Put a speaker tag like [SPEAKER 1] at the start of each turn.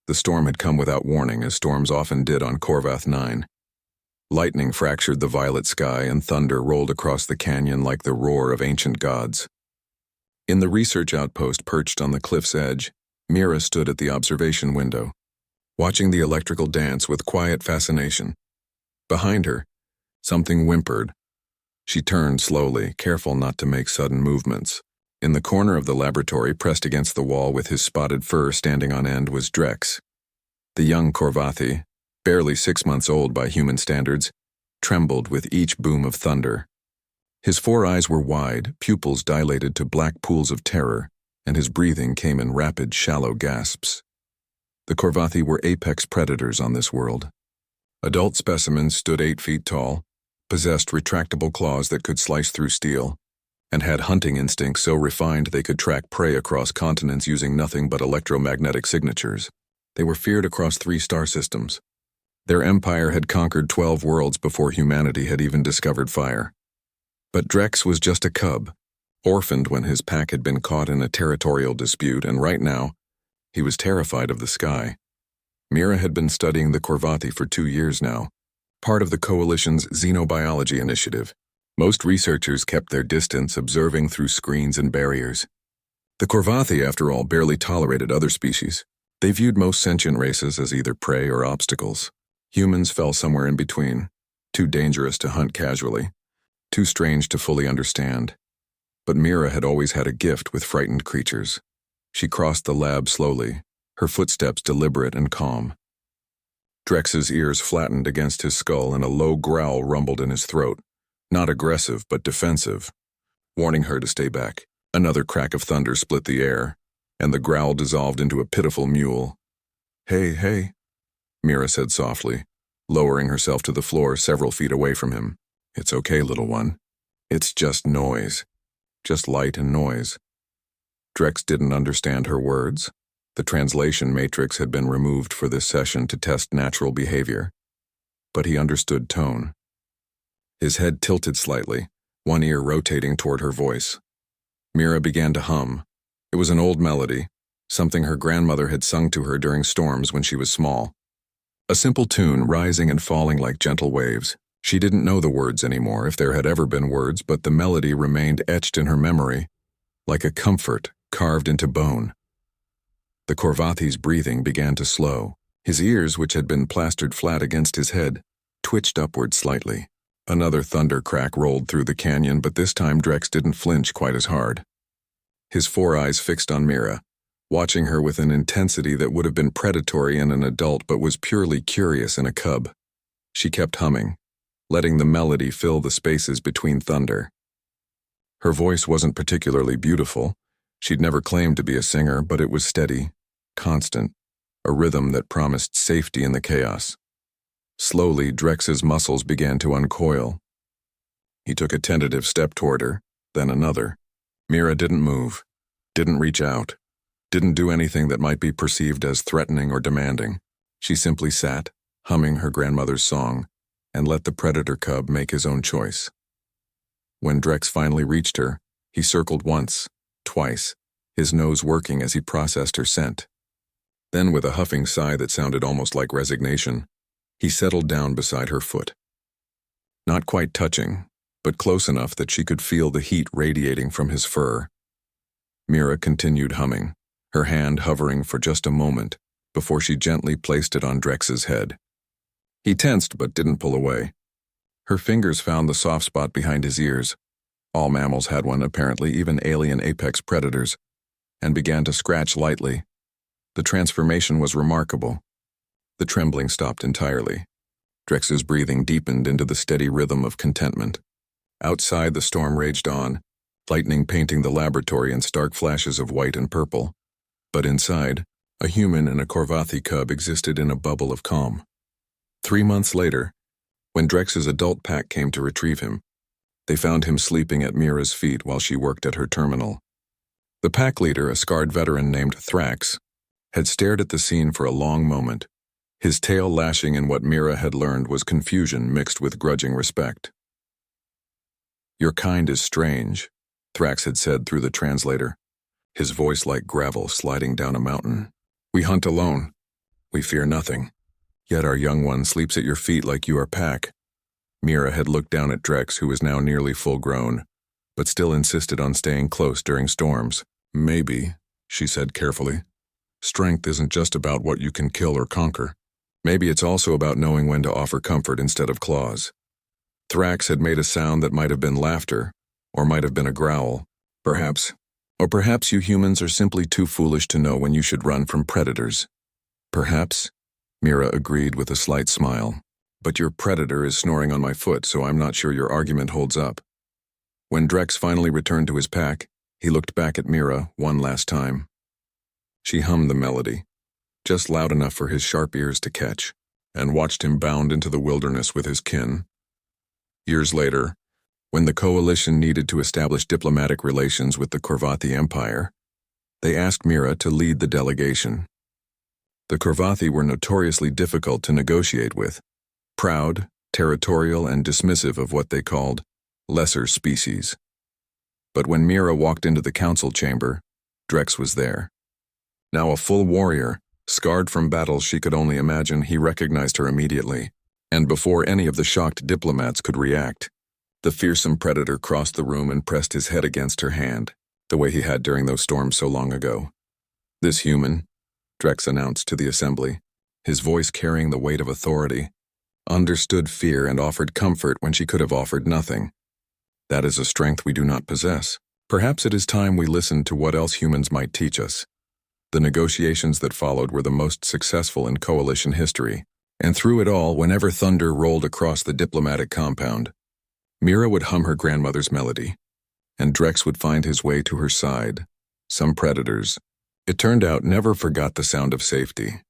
[SPEAKER 1] The storm had come without warning, as storms often did on Corvath 9. Lightning fractured the violet sky, and thunder rolled across the canyon like the roar of ancient gods. In the research outpost perched on the cliff's edge, Mira stood at the observation window, watching the electrical dance with quiet fascination. Behind her, something whimpered. She turned slowly, careful not to make sudden movements. In the corner of the laboratory, pressed against the wall with his spotted fur standing on end, was Drex. The young Corvathi, barely 6 months old by human standards, trembled with each boom of thunder. His 4 eyes were wide, pupils dilated to black pools of terror, and his breathing came in rapid, shallow gasps. The Corvathi were apex predators on this world. Adult specimens stood 8 feet tall, possessed retractable claws that could slice through steel, and had hunting instincts so refined they could track prey across continents using nothing but electromagnetic signatures. They were feared across 3 star systems. Their empire had conquered 12 worlds before humanity had even discovered fire. But Drex was just a cub, orphaned when his pack had been caught in a territorial dispute, and right now, he was terrified of the sky. Mira had been studying the Corvathi for 2 years now, part of the Coalition's Xenobiology initiative. Most researchers kept their distance, observing through screens and barriers. The Corvathi, after all, barely tolerated other species. They viewed most sentient races as either prey or obstacles. Humans fell somewhere in between, too dangerous to hunt casually, too strange to fully understand. But Mira had always had a gift with frightened creatures. She crossed the lab slowly, her footsteps deliberate and calm. Drex's ears flattened against his skull, and a low growl rumbled in his throat. Not aggressive, but defensive, warning her to stay back. Another crack of thunder split the air, and the growl dissolved into a pitiful mewl. Hey, Mira said softly, lowering herself to the floor several feet away from him. It's okay, little one. It's just noise. Just light and noise. Drex didn't understand her words. The translation matrix had been removed for this session to test natural behavior. But he understood tone. His head tilted slightly, one ear rotating toward her voice. Mira began to hum. It was an old melody, something her grandmother had sung to her during storms when she was small. A simple tune rising and falling like gentle waves. She didn't know the words anymore, if there had ever been words, but the melody remained etched in her memory, like a comfort carved into bone. The Corvathi's breathing began to slow. His ears, which had been plastered flat against his head, twitched upward slightly. Another thunder crack rolled through the canyon, but this time Drex didn't flinch quite as hard. His 4 eyes fixed on Mira, watching her with an intensity that would have been predatory in an adult but was purely curious in a cub. She kept humming, letting the melody fill the spaces between thunder. Her voice wasn't particularly beautiful. She'd never claimed to be a singer, but it was steady, constant, a rhythm that promised safety in the chaos. Slowly, Drex's muscles began to uncoil. He took a tentative step toward her, then another. Mira didn't move, didn't reach out, didn't do anything that might be perceived as threatening or demanding. She simply sat, humming her grandmother's song, and let the predator cub make his own choice. When Drex finally reached her, he circled once, twice, his nose working as he processed her scent. Then, with a huffing sigh that sounded almost like resignation, he settled down beside her foot. Not quite touching, but close enough that she could feel the heat radiating from his fur. Mira continued humming, her hand hovering for just a moment before she gently placed it on Drex's head. He tensed but didn't pull away. Her fingers found the soft spot behind his ears. All mammals had one, apparently, even alien apex predators, and began to scratch lightly. The transformation was remarkable. The trembling stopped entirely. Drex's breathing deepened into the steady rhythm of contentment. Outside, the storm raged on, lightning painting the laboratory in stark flashes of white and purple. But inside, a human and a Corvathi cub existed in a bubble of calm. 3 months later, when Drex's adult pack came to retrieve him, they found him sleeping at Mira's feet while she worked at her terminal. The pack leader, a scarred veteran named Thrax, had stared at the scene for a long moment. His tail lashing in what Mira had learned was confusion mixed with grudging respect. "Your kind is strange," Thrax had said through the translator, his voice like gravel sliding down a mountain. "We hunt alone. We fear nothing. Yet our young one sleeps at your feet like you are pack. Mira had looked down at Drex, who was now nearly full-grown, but still insisted on staying close during storms. Maybe, she said carefully, strength isn't just about what you can kill or conquer. Maybe it's also about knowing when to offer comfort instead of claws. Thrax had made a sound that might have been laughter, or might have been a growl. Perhaps. Or perhaps you humans are simply too foolish to know when you should run from predators. Perhaps, Mira agreed with a slight smile. But your predator is snoring on my foot, so I'm not sure your argument holds up. When Drex finally returned to his pack, he looked back at Mira one last time. She hummed the melody, just loud enough for his sharp ears to catch, and watched him bound into the wilderness with his kin. Years later, when the coalition needed to establish diplomatic relations with the Corvathi Empire, they asked Mira to lead the delegation. The Corvathi were notoriously difficult to negotiate with, proud, territorial, and dismissive of what they called lesser species. But when Mira walked into the council chamber, Drex was there. Now a full warrior, scarred from battles she could only imagine, he recognized her immediately, and before any of the shocked diplomats could react, the fearsome predator crossed the room and pressed his head against her hand, the way he had during those storms so long ago. This human, Drex announced to the assembly, his voice carrying the weight of authority, understood fear and offered comfort when she could have offered nothing. That is a strength we do not possess. Perhaps it is time we listened to what else humans might teach us. The negotiations that followed were the most successful in coalition history, and through it all, whenever thunder rolled across the diplomatic compound, Mira would hum her grandmother's melody, and Drex would find his way to her side. Some predators, it turned out, never forgot the sound of safety.